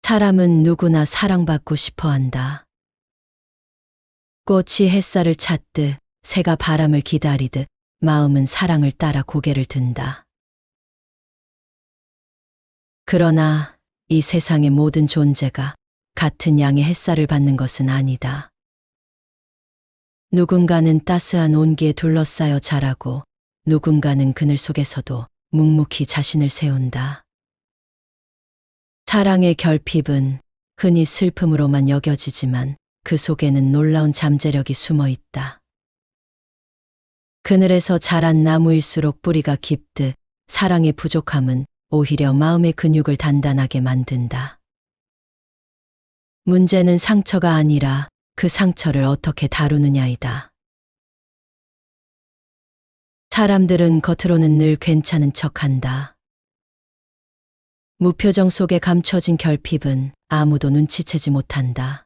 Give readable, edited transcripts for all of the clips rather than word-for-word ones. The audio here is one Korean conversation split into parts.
사람은 누구나 사랑받고 싶어 한다. 꽃이 햇살을 찾듯 새가 바람을 기다리듯 마음은 사랑을 따라 고개를 든다. 그러나 이 세상의 모든 존재가 같은 양의 햇살을 받는 것은 아니다. 누군가는 따스한 온기에 둘러싸여 자라고 누군가는 그늘 속에서도 묵묵히 자신을 세운다. 사랑의 결핍은 흔히 슬픔으로만 여겨지지만 그 속에는 놀라운 잠재력이 숨어 있다. 그늘에서 자란 나무일수록 뿌리가 깊듯 사랑의 부족함은 오히려 마음의 근육을 단단하게 만든다. 문제는 상처가 아니라 그 상처를 어떻게 다루느냐이다. 사람들은 겉으로는 늘 괜찮은 척한다. 무표정 속에 감춰진 결핍은 아무도 눈치채지 못한다.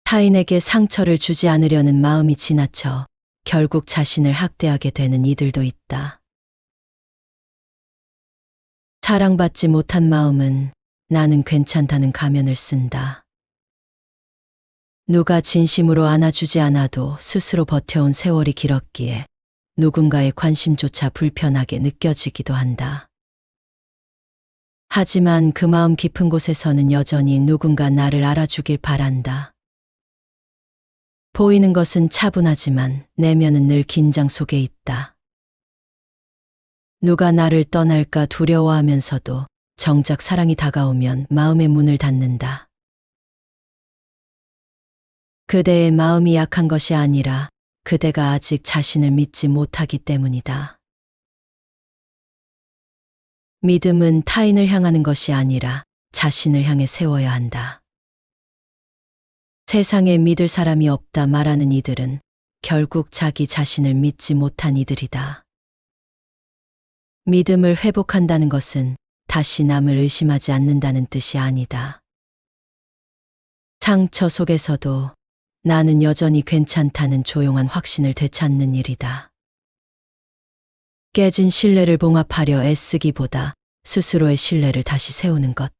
타인에게 상처를 주지 않으려는 마음이 지나쳐 결국 자신을 학대하게 되는 이들도 있다. 사랑받지 못한 마음은 나는 괜찮다는 가면을 쓴다. 누가 진심으로 안아주지 않아도 스스로 버텨온 세월이 길었기에 누군가의 관심조차 불편하게 느껴지기도 한다. 하지만 그 마음 깊은 곳에서는 여전히 누군가 나를 알아주길 바란다. 보이는 것은 차분하지만 내면은 늘 긴장 속에 있다. 누가 나를 떠날까 두려워하면서도 정작 사랑이 다가오면 마음의 문을 닫는다. 그대의 마음이 약한 것이 아니라 그대가 아직 자신을 믿지 못하기 때문이다. 믿음은 타인을 향하는 것이 아니라 자신을 향해 세워야 한다. 세상에 믿을 사람이 없다 말하는 이들은 결국 자기 자신을 믿지 못한 이들이다. 믿음을 회복한다는 것은 다시 남을 의심하지 않는다는 뜻이 아니다. 상처 속에서도 나는 여전히 괜찮다는 조용한 확신을 되찾는 일이다. 깨진 신뢰를 봉합하려 애쓰기보다 스스로의 신뢰를 다시 세우는 것.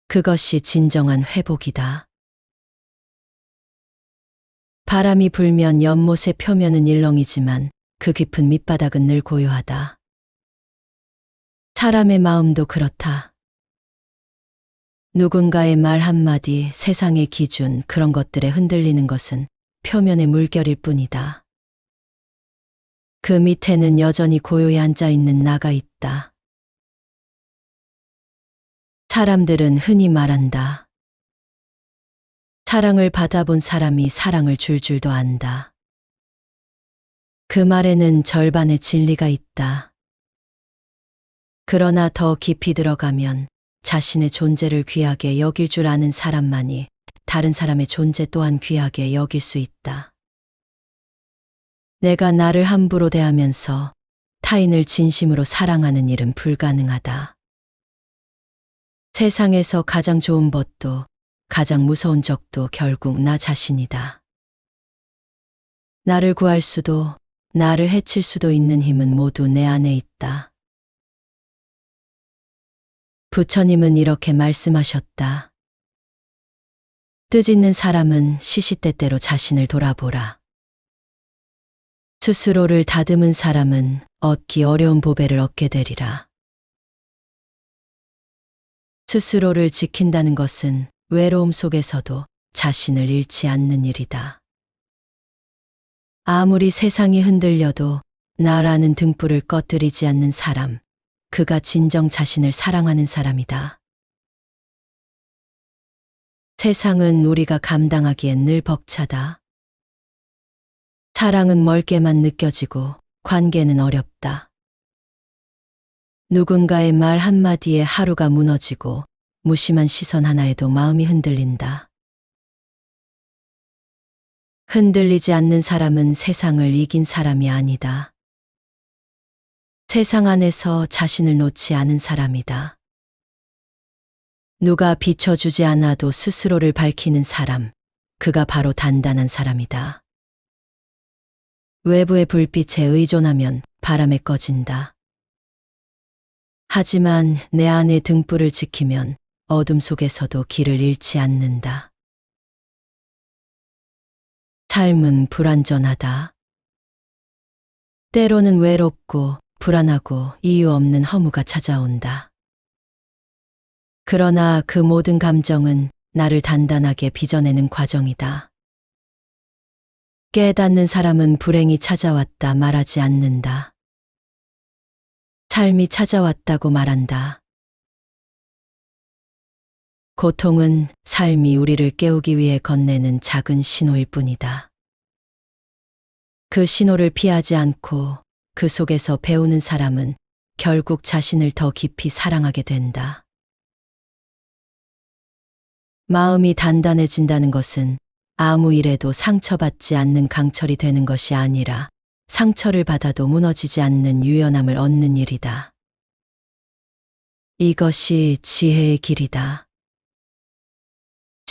그것이 진정한 회복이다. 바람이 불면 연못의 표면은 일렁이지만 그 깊은 밑바닥은 늘 고요하다. 사람의 마음도 그렇다. 누군가의 말 한마디, 세상의 기준, 그런 것들에 흔들리는 것은 표면의 물결일 뿐이다. 그 밑에는 여전히 고요히 앉아있는 나가 있다. 사람들은 흔히 말한다. 사랑을 받아본 사람이 사랑을 줄 줄도 안다. 그 말에는 절반의 진리가 있다. 그러나 더 깊이 들어가면 자신의 존재를 귀하게 여길 줄 아는 사람만이 다른 사람의 존재 또한 귀하게 여길 수 있다. 내가 나를 함부로 대하면서 타인을 진심으로 사랑하는 일은 불가능하다. 세상에서 가장 좋은 법도 가장 무서운 적도 결국 나 자신이다. 나를 구할 수도 나를 해칠 수도 있는 힘은 모두 내 안에 있다. 부처님은 이렇게 말씀하셨다. 뜻있는 사람은 시시때때로 자신을 돌아보라. 스스로를 다듬은 사람은 얻기 어려운 보배를 얻게 되리라. 스스로를 지킨다는 것은 외로움 속에서도 자신을 잃지 않는 일이다. 아무리 세상이 흔들려도 나라는 등불을 꺼뜨리지 않는 사람, 그가 진정 자신을 사랑하는 사람이다. 세상은 우리가 감당하기엔 늘 벅차다. 사랑은 멀게만 느껴지고 관계는 어렵다. 누군가의 말 한마디에 하루가 무너지고 무심한 시선 하나에도 마음이 흔들린다. 흔들리지 않는 사람은 세상을 이긴 사람이 아니다. 세상 안에서 자신을 놓지 않은 사람이다. 누가 비춰주지 않아도 스스로를 밝히는 사람, 그가 바로 단단한 사람이다. 외부의 불빛에 의존하면 바람에 꺼진다. 하지만 내 안의 등불을 지키면 어둠 속에서도 길을 잃지 않는다. 삶은 불완전하다. 때로는 외롭고 불안하고 이유 없는 허무가 찾아온다. 그러나 그 모든 감정은 나를 단단하게 빚어내는 과정이다. 깨닫는 사람은 불행이 찾아왔다 말하지 않는다. 삶이 찾아왔다고 말한다. 고통은 삶이 우리를 깨우기 위해 건네는 작은 신호일 뿐이다. 그 신호를 피하지 않고 그 속에서 배우는 사람은 결국 자신을 더 깊이 사랑하게 된다. 마음이 단단해진다는 것은 아무 일에도 상처받지 않는 강철이 되는 것이 아니라 상처를 받아도 무너지지 않는 유연함을 얻는 일이다. 이것이 지혜의 길이다.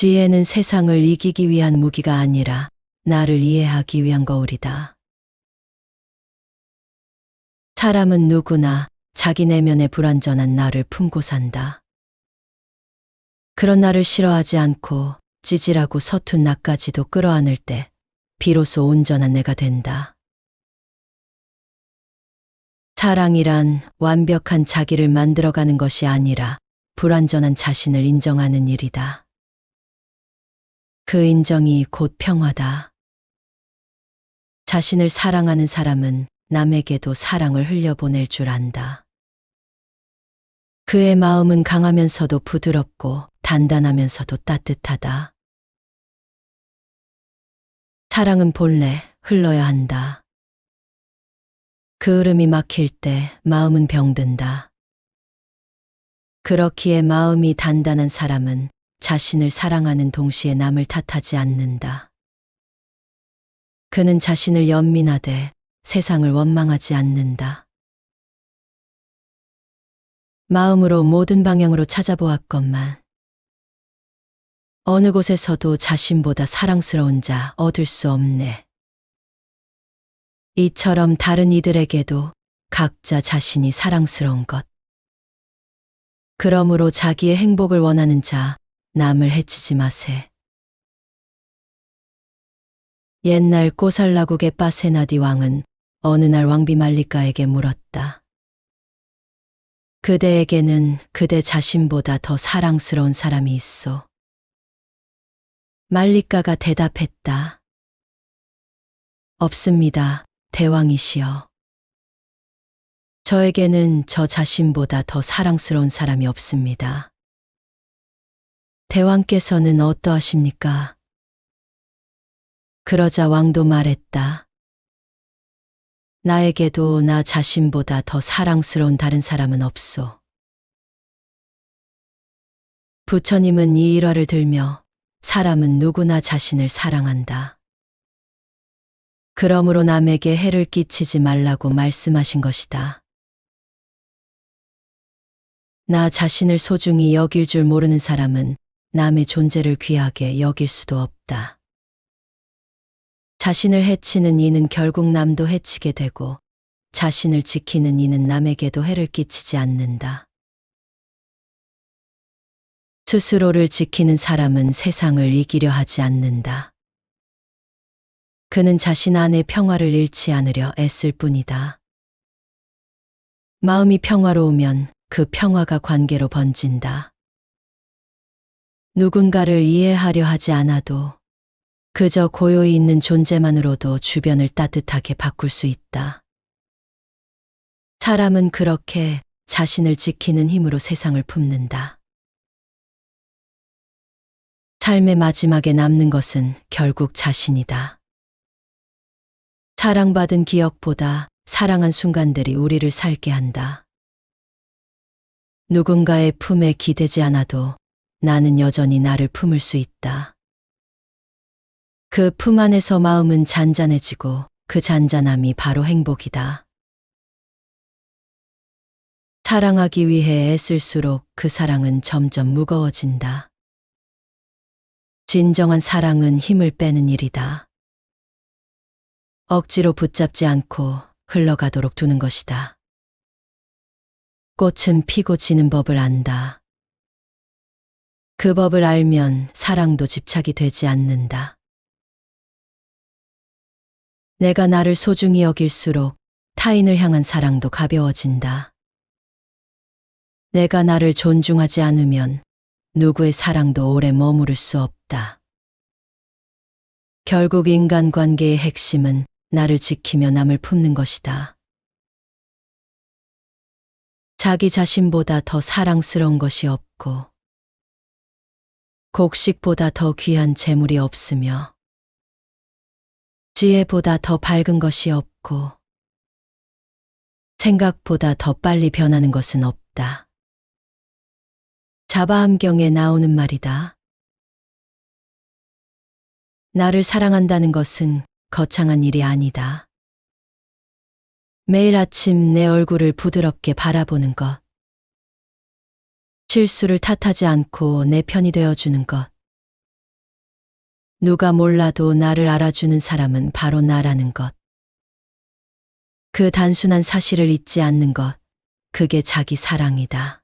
지혜는 세상을 이기기 위한 무기가 아니라 나를 이해하기 위한 거울이다. 사람은 누구나 자기 내면의 불완전한 나를 품고 산다. 그런 나를 싫어하지 않고 찌질하고 서툰 나까지도 끌어안을 때 비로소 온전한 내가 된다. 사랑이란 완벽한 자기를 만들어가는 것이 아니라 불완전한 자신을 인정하는 일이다. 그 인정이 곧 평화다. 자신을 사랑하는 사람은 남에게도 사랑을 흘려보낼 줄 안다. 그의 마음은 강하면서도 부드럽고 단단하면서도 따뜻하다. 사랑은 본래 흘러야 한다. 그 흐름이 막힐 때 마음은 병든다. 그렇기에 마음이 단단한 사람은 자신을 사랑하는 동시에 남을 탓하지 않는다. 그는 자신을 연민하되 세상을 원망하지 않는다. 마음으로 모든 방향으로 찾아보았건만 어느 곳에서도 자신보다 사랑스러운 자 얻을 수 없네. 이처럼 다른 이들에게도 각자 자신이 사랑스러운 것. 그러므로 자기의 행복을 원하는 자, 남을 해치지 마세. 옛날 꼬살라국의 빠세나디 왕은 어느 날 왕비 말리카에게 물었다. 그대에게는 그대 자신보다 더 사랑스러운 사람이 있소. 말리카가 대답했다. 없습니다, 대왕이시여. 저에게는 저 자신보다 더 사랑스러운 사람이 없습니다. 대왕께서는 어떠하십니까? 그러자 왕도 말했다. 나에게도 나 자신보다 더 사랑스러운 다른 사람은 없소. 부처님은 이 일화를 들며 사람은 누구나 자신을 사랑한다. 그러므로 남에게 해를 끼치지 말라고 말씀하신 것이다. 나 자신을 소중히 여길 줄 모르는 사람은 남의 존재를 귀하게 여길 수도 없다. 자신을 해치는 이는 결국 남도 해치게 되고 자신을 지키는 이는 남에게도 해를 끼치지 않는다. 스스로를 지키는 사람은 세상을 이기려 하지 않는다. 그는 자신 안의 평화를 잃지 않으려 애쓸 뿐이다. 마음이 평화로우면 그 평화가 관계로 번진다. 누군가를 이해하려 하지 않아도 그저 고요히 있는 존재만으로도 주변을 따뜻하게 바꿀 수 있다. 사람은 그렇게 자신을 지키는 힘으로 세상을 품는다. 삶의 마지막에 남는 것은 결국 자신이다. 사랑받은 기억보다 사랑한 순간들이 우리를 살게 한다. 누군가의 품에 기대지 않아도 나는 여전히 나를 품을 수 있다. 그 품 안에서 마음은 잔잔해지고 그 잔잔함이 바로 행복이다. 사랑하기 위해 애쓸수록 그 사랑은 점점 무거워진다. 진정한 사랑은 힘을 빼는 일이다. 억지로 붙잡지 않고 흘러가도록 두는 것이다. 꽃은 피고 지는 법을 안다. 그 법을 알면 사랑도 집착이 되지 않는다. 내가 나를 소중히 여길수록 타인을 향한 사랑도 가벼워진다. 내가 나를 존중하지 않으면 누구의 사랑도 오래 머무를 수 없다. 결국 인간관계의 핵심은 나를 지키며 남을 품는 것이다. 자기 자신보다 더 사랑스러운 것이 없고 곡식보다 더 귀한 재물이 없으며 지혜보다 더 밝은 것이 없고 생각보다 더 빨리 변하는 것은 없다. 자바암경에 나오는 말이다. 나를 사랑한다는 것은 거창한 일이 아니다. 매일 아침 내 얼굴을 부드럽게 바라보는 것. 실수를 탓하지 않고 내 편이 되어주는 것. 누가 몰라도 나를 알아주는 사람은 바로 나라는 것. 그 단순한 사실을 잊지 않는 것. 그게 자기 사랑이다.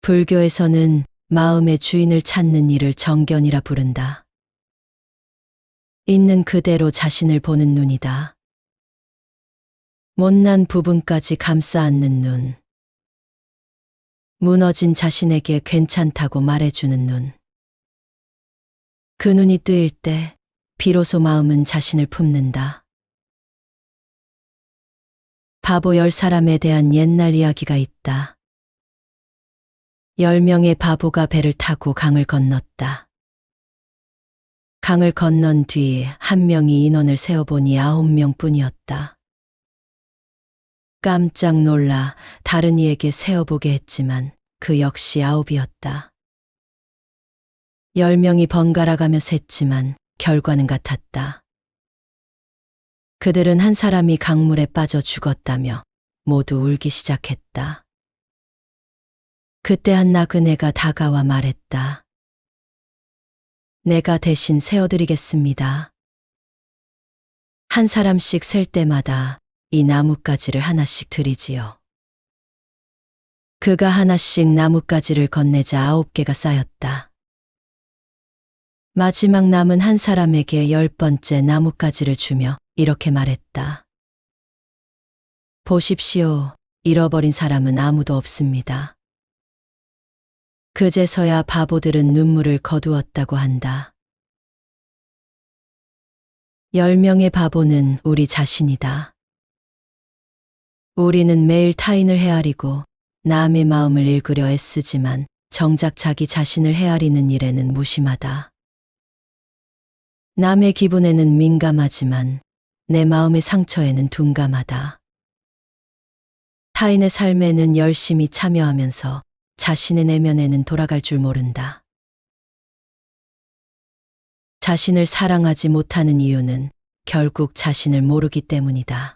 불교에서는 마음의 주인을 찾는 일을 정견이라 부른다. 있는 그대로 자신을 보는 눈이다. 못난 부분까지 감싸 안는 눈. 무너진 자신에게 괜찮다고 말해주는 눈. 그 눈이 뜨일 때 비로소 마음은 자신을 품는다. 바보 10사람에 대한 옛날 이야기가 있다. 10명의 바보가 배를 타고 강을 건넜다. 강을 건넌 뒤 한 명이 인원을 세어보니 9명뿐이었다. 깜짝 놀라 다른 이에게 세어보게 했지만 그 역시 9이었다. 10명이 번갈아가며 셌지만 결과는 같았다. 그들은 한 사람이 강물에 빠져 죽었다며 모두 울기 시작했다. 그때 한 나그네가 다가와 말했다. 내가 대신 세어드리겠습니다. 한 사람씩 셀 때마다 이 나뭇가지를 하나씩 드리지요. 그가 하나씩 나뭇가지를 건네자 9개가 쌓였다. 마지막 남은 한 사람에게 10번째 나뭇가지를 주며 이렇게 말했다. 보십시오. 잃어버린 사람은 아무도 없습니다. 그제서야 바보들은 눈물을 거두었다고 한다. 10명의 바보는 우리 자신이다. 우리는 매일 타인을 헤아리고 남의 마음을 읽으려 애쓰지만 정작 자기 자신을 헤아리는 일에는 무심하다. 남의 기분에는 민감하지만 내 마음의 상처에는 둔감하다. 타인의 삶에는 열심히 참여하면서 자신의 내면에는 돌아갈 줄 모른다. 자신을 사랑하지 못하는 이유는 결국 자신을 모르기 때문이다.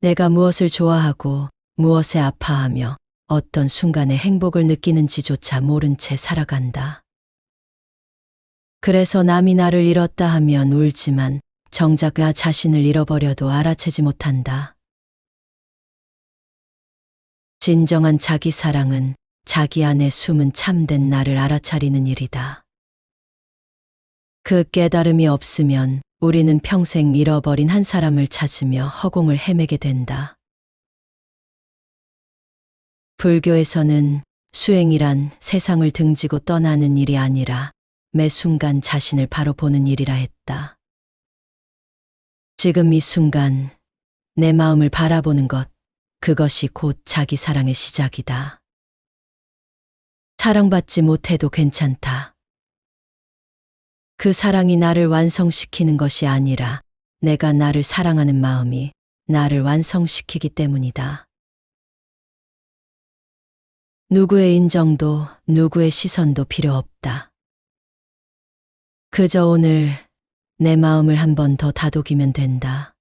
내가 무엇을 좋아하고 무엇에 아파하며 어떤 순간에 행복을 느끼는지조차 모른 채 살아간다. 그래서 남이 나를 잃었다 하면 울지만 정작 나 자신을 잃어버려도 알아채지 못한다. 진정한 자기 사랑은 자기 안에 숨은 참된 나를 알아차리는 일이다. 그 깨달음이 없으면 우리는 평생 잃어버린 한 사람을 찾으며 허공을 헤매게 된다. 불교에서는 수행이란 세상을 등지고 떠나는 일이 아니라 매 순간 자신을 바로 보는 일이라 했다. 지금 이 순간 내 마음을 바라보는 것, 그것이 곧 자기 사랑의 시작이다. 사랑받지 못해도 괜찮다. 그 사랑이 나를 완성시키는 것이 아니라 내가 나를 사랑하는 마음이 나를 완성시키기 때문이다. 누구의 인정도 누구의 시선도 필요 없다. 그저 오늘 내 마음을 한 번 더 다독이면 된다.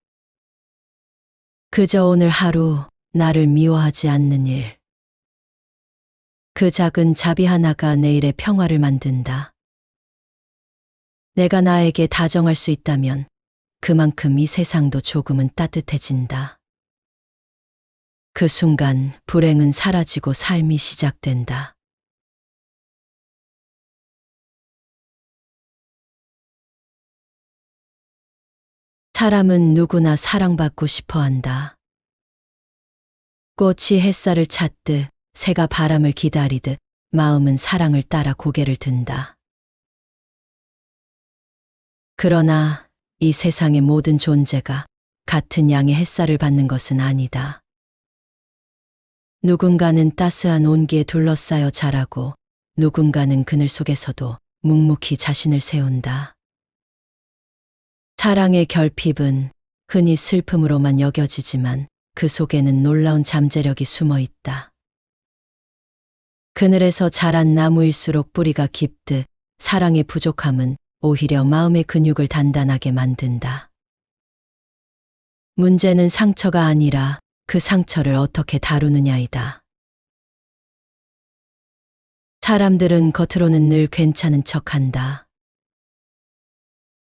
그저 오늘 하루 나를 미워하지 않는 일. 그 작은 자비 하나가 내일의 평화를 만든다. 내가 나에게 다정할 수 있다면 그만큼 이 세상도 조금은 따뜻해진다. 그 순간 불행은 사라지고 삶이 시작된다. 사람은 누구나 사랑받고 싶어 한다. 꽃이 햇살을 찾듯 새가 바람을 기다리듯 마음은 사랑을 따라 고개를 든다. 그러나 이 세상의 모든 존재가 같은 양의 햇살을 받는 것은 아니다. 누군가는 따스한 온기에 둘러싸여 자라고 누군가는 그늘 속에서도 묵묵히 자신을 세운다. 사랑의 결핍은 흔히 슬픔으로만 여겨지지만 그 속에는 놀라운 잠재력이 숨어 있다. 그늘에서 자란 나무일수록 뿌리가 깊듯 사랑의 부족함은 오히려 마음의 근육을 단단하게 만든다. 문제는 상처가 아니라 그 상처를 어떻게 다루느냐이다. 사람들은 겉으로는 늘 괜찮은 척한다.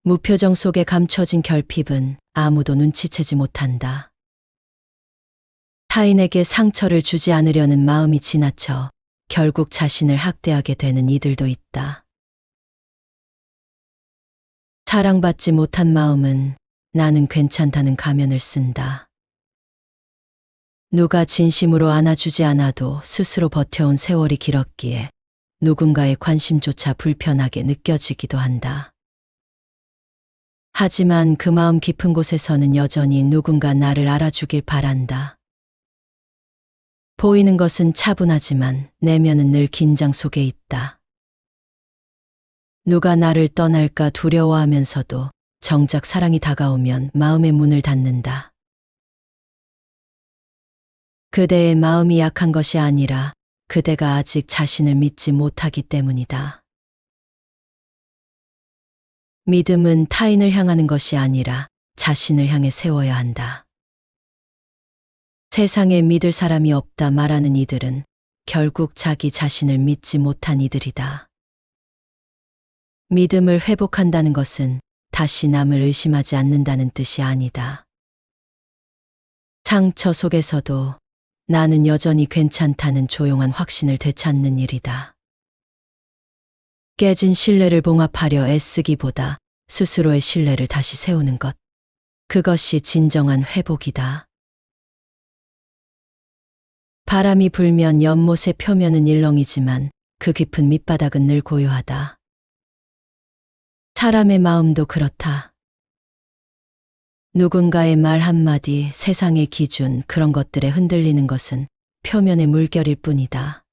무표정 속에 감춰진 결핍은 아무도 눈치채지 못한다. 타인에게 상처를 주지 않으려는 마음이 지나쳐 결국 자신을 학대하게 되는 이들도 있다. 사랑받지 못한 마음은 나는 괜찮다는 가면을 쓴다. 누가 진심으로 안아주지 않아도 스스로 버텨온 세월이 길었기에 누군가의 관심조차 불편하게 느껴지기도 한다. 하지만 그 마음 깊은 곳에서는 여전히 누군가 나를 알아주길 바란다. 보이는 것은 차분하지만 내면은 늘 긴장 속에 있다. 누가 나를 떠날까 두려워하면서도 정작 사랑이 다가오면 마음의 문을 닫는다. 그대의 마음이 약한 것이 아니라 그대가 아직 자신을 믿지 못하기 때문이다. 믿음은 타인을 향하는 것이 아니라 자신을 향해 세워야 한다. 세상에 믿을 사람이 없다 말하는 이들은 결국 자기 자신을 믿지 못한 이들이다. 믿음을 회복한다는 것은 다시 남을 의심하지 않는다는 뜻이 아니다. 상처 속에서도 나는 여전히 괜찮다는 조용한 확신을 되찾는 일이다. 깨진 신뢰를 봉합하려 애쓰기보다 스스로의 신뢰를 다시 세우는 것. 그것이 진정한 회복이다. 바람이 불면 연못의 표면은 일렁이지만 그 깊은 밑바닥은 늘 고요하다. 사람의 마음도 그렇다. 누군가의 말 한마디, 세상의 기준, 그런 것들에 흔들리는 것은 표면의 물결일 뿐이다.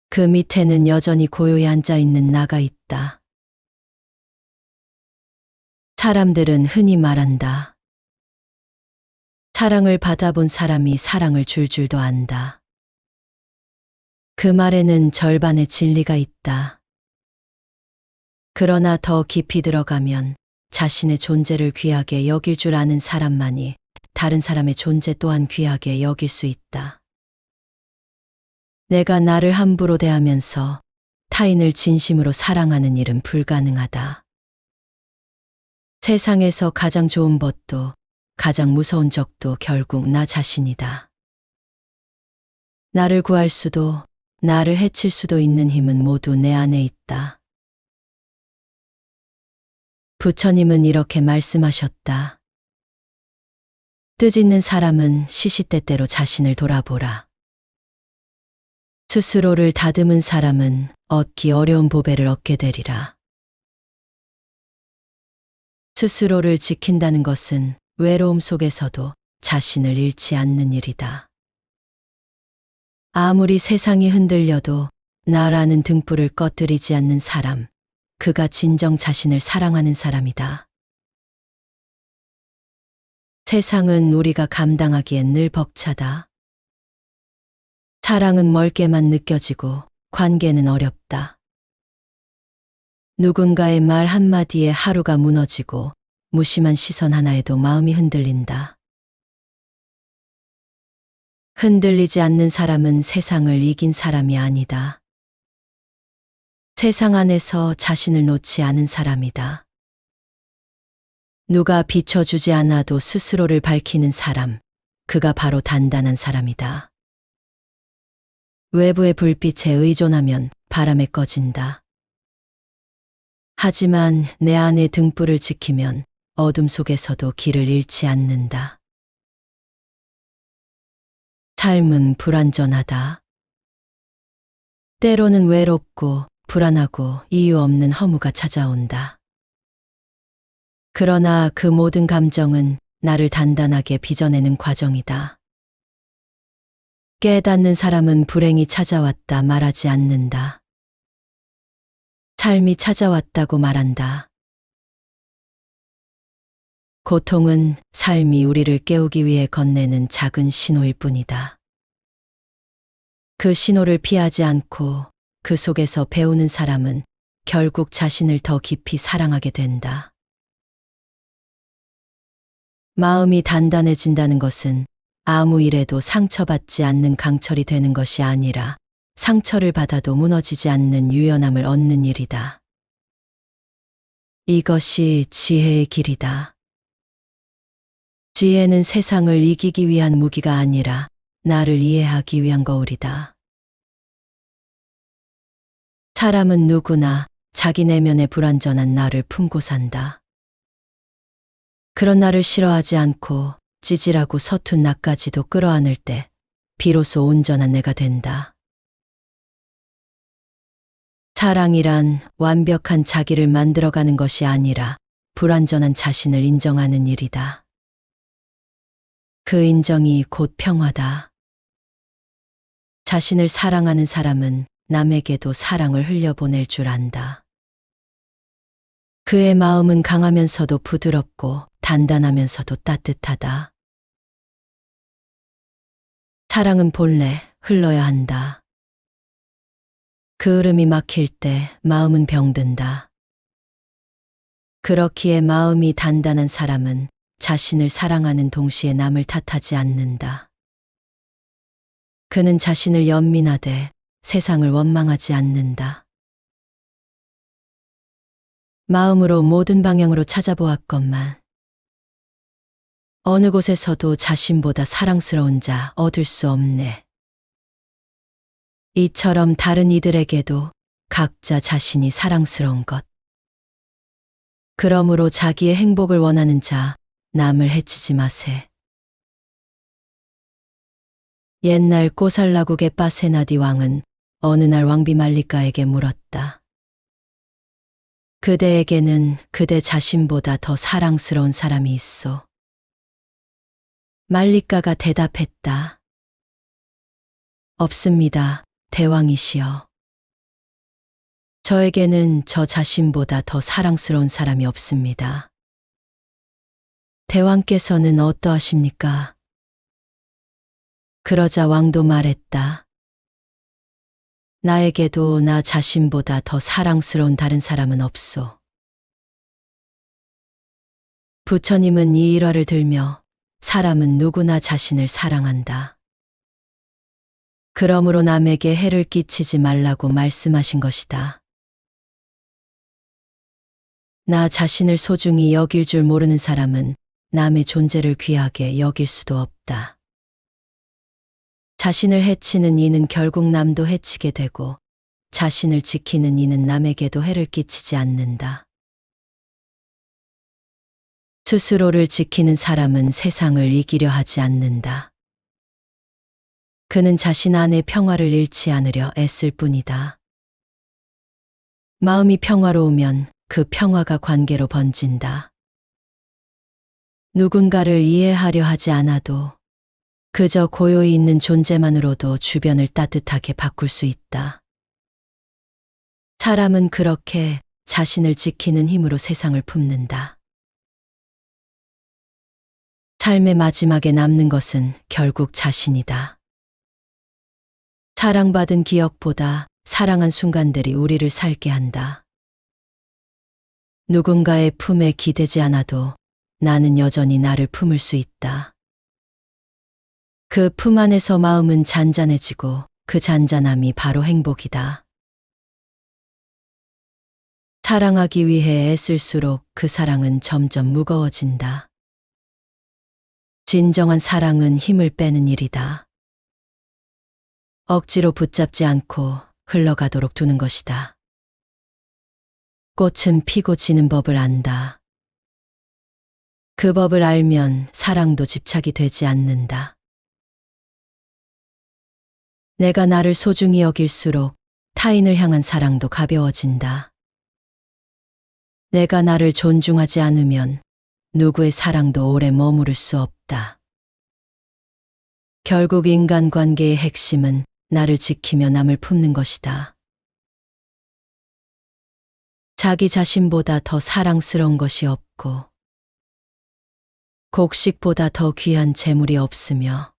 그 밑에는 여전히 고요히 앉아있는 나가 있다. 사람들은 흔히 말한다. 사랑을 받아본 사람이 사랑을 줄 줄도 안다. 그 말에는 절반의 진리가 있다. 그러나 더 깊이 들어가면 자신의 존재를 귀하게 여길 줄 아는 사람만이 다른 사람의 존재 또한 귀하게 여길 수 있다. 내가 나를 함부로 대하면서 타인을 진심으로 사랑하는 일은 불가능하다. 세상에서 가장 좋은 법도 가장 무서운 적도 결국 나 자신이다. 나를 구할 수도 나를 해칠 수도 있는 힘은 모두 내 안에 있다. 부처님은 이렇게 말씀하셨다. 뜻있는 사람은 시시때때로 자신을 돌아보라. 스스로를 다듬은 사람은 얻기 어려운 보배를 얻게 되리라. 스스로를 지킨다는 것은 외로움 속에서도 자신을 잃지 않는 일이다. 아무리 세상이 흔들려도 나라는 등불을 꺼뜨리지 않는 사람, 그가 진정 자신을 사랑하는 사람이다. 세상은 우리가 감당하기엔 늘 벅차다. 사랑은 멀게만 느껴지고 관계는 어렵다. 누군가의 말 한마디에 하루가 무너지고 무심한 시선 하나에도 마음이 흔들린다. 흔들리지 않는 사람은 세상을 이긴 사람이 아니다. 세상 안에서 자신을 놓지 않은 사람이다. 누가 비춰주지 않아도 스스로를 밝히는 사람, 그가 바로 단단한 사람이다. 외부의 불빛에 의존하면 바람에 꺼진다. 하지만 내 안의 등불을 지키면 어둠 속에서도 길을 잃지 않는다. 삶은 불완전하다. 때로는 외롭고 불안하고 이유 없는 허무가 찾아온다. 그러나 그 모든 감정은 나를 단단하게 빚어내는 과정이다. 깨닫는 사람은 불행이 찾아왔다 말하지 않는다. 삶이 찾아왔다고 말한다. 고통은 삶이 우리를 깨우기 위해 건네는 작은 신호일 뿐이다. 그 신호를 피하지 않고 그 속에서 배우는 사람은 결국 자신을 더 깊이 사랑하게 된다. 마음이 단단해진다는 것은 아무 일에도 상처받지 않는 강철이 되는 것이 아니라 상처를 받아도 무너지지 않는 유연함을 얻는 일이다. 이것이 지혜의 길이다. 지혜는 세상을 이기기 위한 무기가 아니라 나를 이해하기 위한 거울이다. 사람은 누구나 자기 내면의 불완전한 나를 품고 산다. 그런 나를 싫어하지 않고 찌질하고 서툰 나까지도 끌어안을 때 비로소 온전한 내가 된다. 사랑이란 완벽한 자기를 만들어가는 것이 아니라 불완전한 자신을 인정하는 일이다. 그 인정이 곧 평화다. 자신을 사랑하는 사람은 남에게도 사랑을 흘려보낼 줄 안다. 그의 마음은 강하면서도 부드럽고 단단하면서도 따뜻하다. 사랑은 본래 흘러야 한다. 그 흐름이 막힐 때 마음은 병든다. 그렇기에 마음이 단단한 사람은 자신을 사랑하는 동시에 남을 탓하지 않는다. 그는 자신을 연민하되 세상을 원망하지 않는다. 마음으로 모든 방향으로 찾아보았건만 어느 곳에서도 자신보다 사랑스러운 자 얻을 수 없네. 이처럼 다른 이들에게도 각자 자신이 사랑스러운 것. 그러므로 자기의 행복을 원하는 자, 남을 해치지 마세. 옛날 꼬살라국의 빠세나디 왕은 어느 날 왕비 말리카에게 물었다. 그대에게는 그대 자신보다 더 사랑스러운 사람이 있소. 말리카가 대답했다. 없습니다, 대왕이시여. 저에게는 저 자신보다 더 사랑스러운 사람이 없습니다. 대왕께서는 어떠하십니까? 그러자 왕도 말했다. 나에게도 나 자신보다 더 사랑스러운 다른 사람은 없소. 부처님은 이 일화를 들며 사람은 누구나 자신을 사랑한다. 그러므로 남에게 해를 끼치지 말라고 말씀하신 것이다. 나 자신을 소중히 여길 줄 모르는 사람은 남의 존재를 귀하게 여길 수도 없다. 자신을 해치는 이는 결국 남도 해치게 되고 자신을 지키는 이는 남에게도 해를 끼치지 않는다. 스스로를 지키는 사람은 세상을 이기려 하지 않는다. 그는 자신 안의 평화를 잃지 않으려 애쓸 뿐이다. 마음이 평화로우면 그 평화가 관계로 번진다. 누군가를 이해하려 하지 않아도 그저 고요히 있는 존재만으로도 주변을 따뜻하게 바꿀 수 있다. 사람은 그렇게 자신을 지키는 힘으로 세상을 품는다. 삶의 마지막에 남는 것은 결국 자신이다. 사랑받은 기억보다 사랑한 순간들이 우리를 살게 한다. 누군가의 품에 기대지 않아도 나는 여전히 나를 품을 수 있다. 그 품 안에서 마음은 잔잔해지고 그 잔잔함이 바로 행복이다. 사랑하기 위해 애쓸수록 그 사랑은 점점 무거워진다. 진정한 사랑은 힘을 빼는 일이다. 억지로 붙잡지 않고 흘러가도록 두는 것이다. 꽃은 피고 지는 법을 안다. 그 법을 알면 사랑도 집착이 되지 않는다. 내가 나를 소중히 여길수록 타인을 향한 사랑도 가벼워진다. 내가 나를 존중하지 않으면 누구의 사랑도 오래 머무를 수 없다. 결국 인간관계의 핵심은 나를 지키며 남을 품는 것이다. 자기 자신보다 더 사랑스러운 것이 없고 곡식보다 더 귀한 재물이 없으며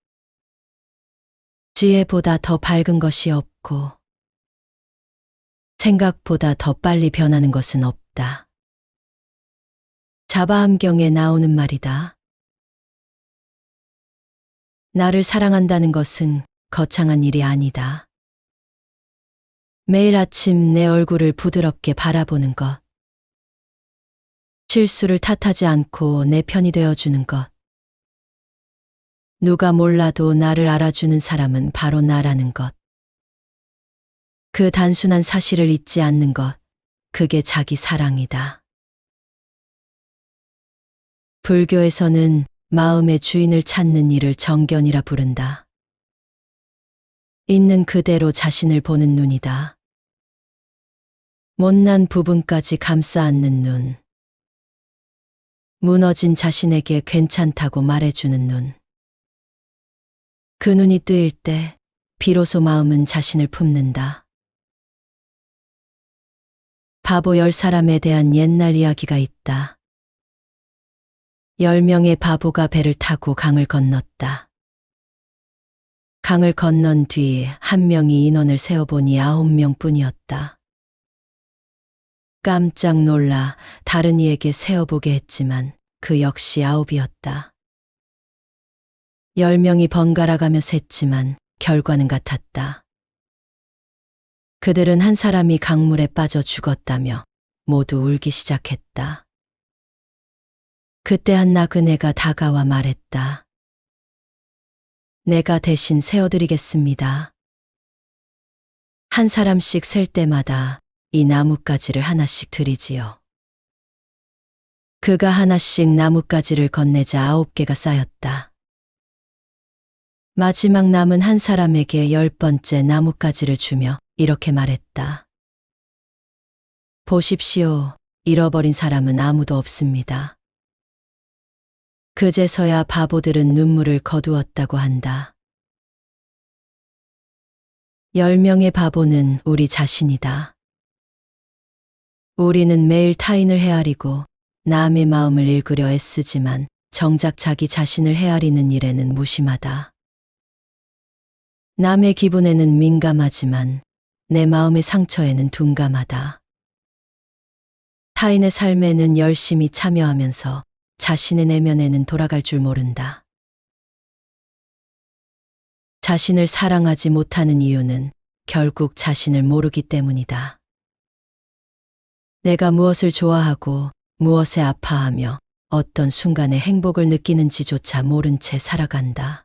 지혜보다 더 밝은 것이 없고 생각보다 더 빨리 변하는 것은 없다. 자바암경에 나오는 말이다. 나를 사랑한다는 것은 거창한 일이 아니다. 매일 아침 내 얼굴을 부드럽게 바라보는 것. 실수를 탓하지 않고 내 편이 되어주는 것. 누가 몰라도 나를 알아주는 사람은 바로 나라는 것. 그 단순한 사실을 잊지 않는 것. 그게 자기 사랑이다. 불교에서는 마음의 주인을 찾는 일을 정견이라 부른다. 있는 그대로 자신을 보는 눈이다. 못난 부분까지 감싸 안는 눈. 무너진 자신에게 괜찮다고 말해주는 눈. 그 눈이 뜨일 때 비로소 마음은 자신을 품는다. 바보 10사람에 대한 옛날 이야기가 있다. 10명의 바보가 배를 타고 강을 건넜다. 강을 건넌 뒤 한 명이 인원을 세어보니 9명뿐이었다. 깜짝 놀라 다른 이에게 세어보게 했지만 그 역시 9이었다. 10명이 번갈아가며 셌지만 결과는 같았다. 그들은 한 사람이 강물에 빠져 죽었다며 모두 울기 시작했다. 그때 한 나그네가 다가와 말했다. 내가 대신 세어드리겠습니다. 한 사람씩 셀 때마다 이 나뭇가지를 하나씩 드리지요. 그가 하나씩 나뭇가지를 건네자 9개가 쌓였다. 마지막 남은 한 사람에게 10번째 나뭇가지를 주며 이렇게 말했다. 보십시오. 잃어버린 사람은 아무도 없습니다. 그제서야 바보들은 눈물을 거두었다고 한다. 10명의 바보는 우리 자신이다. 우리는 매일 타인을 헤아리고 남의 마음을 읽으려 애쓰지만 정작 자기 자신을 헤아리는 일에는 무심하다. 남의 기분에는 민감하지만 내 마음의 상처에는 둔감하다. 타인의 삶에는 열심히 참여하면서 자신의 내면에는 돌아갈 줄 모른다. 자신을 사랑하지 못하는 이유는 결국 자신을 모르기 때문이다. 내가 무엇을 좋아하고 무엇에 아파하며 어떤 순간에 행복을 느끼는지조차 모른 채 살아간다.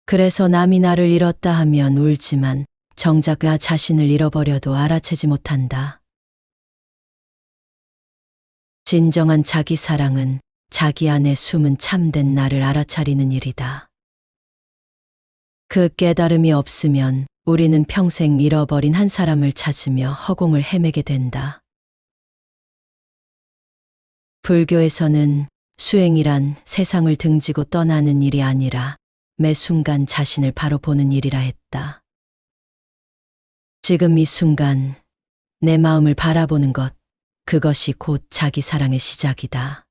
그래서 남이 나를 잃었다 하면 울지만 정작 나 자신을 잃어버려도 알아채지 못한다. 진정한 자기 사랑은 자기 안에 숨은 참된 나를 알아차리는 일이다. 그 깨달음이 없으면 우리는 평생 잃어버린 한 사람을 찾으며 허공을 헤매게 된다. 불교에서는 수행이란 세상을 등지고 떠나는 일이 아니라 매 순간 자신을 바로 보는 일이라 했다. 지금 이 순간 내 마음을 바라보는 것, 그것이 곧 자기 사랑의 시작이다.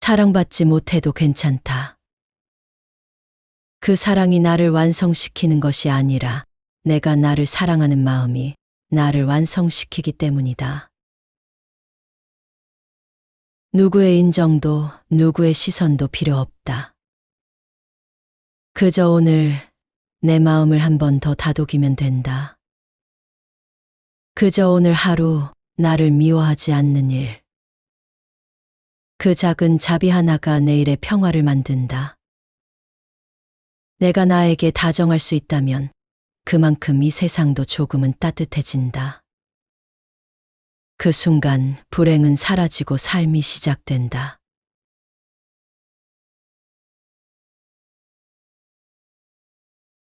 사랑받지 못해도 괜찮다. 그 사랑이 나를 완성시키는 것이 아니라 내가 나를 사랑하는 마음이 나를 완성시키기 때문이다. 누구의 인정도 누구의 시선도 필요 없다. 그저 오늘 내 마음을 한 번 더 다독이면 된다. 그저 오늘 하루 나를 미워하지 않는 일. 그 작은 자비 하나가 내일의 평화를 만든다. 내가 나에게 다정할 수 있다면 그만큼 이 세상도 조금은 따뜻해진다. 그 순간 불행은 사라지고 삶이 시작된다.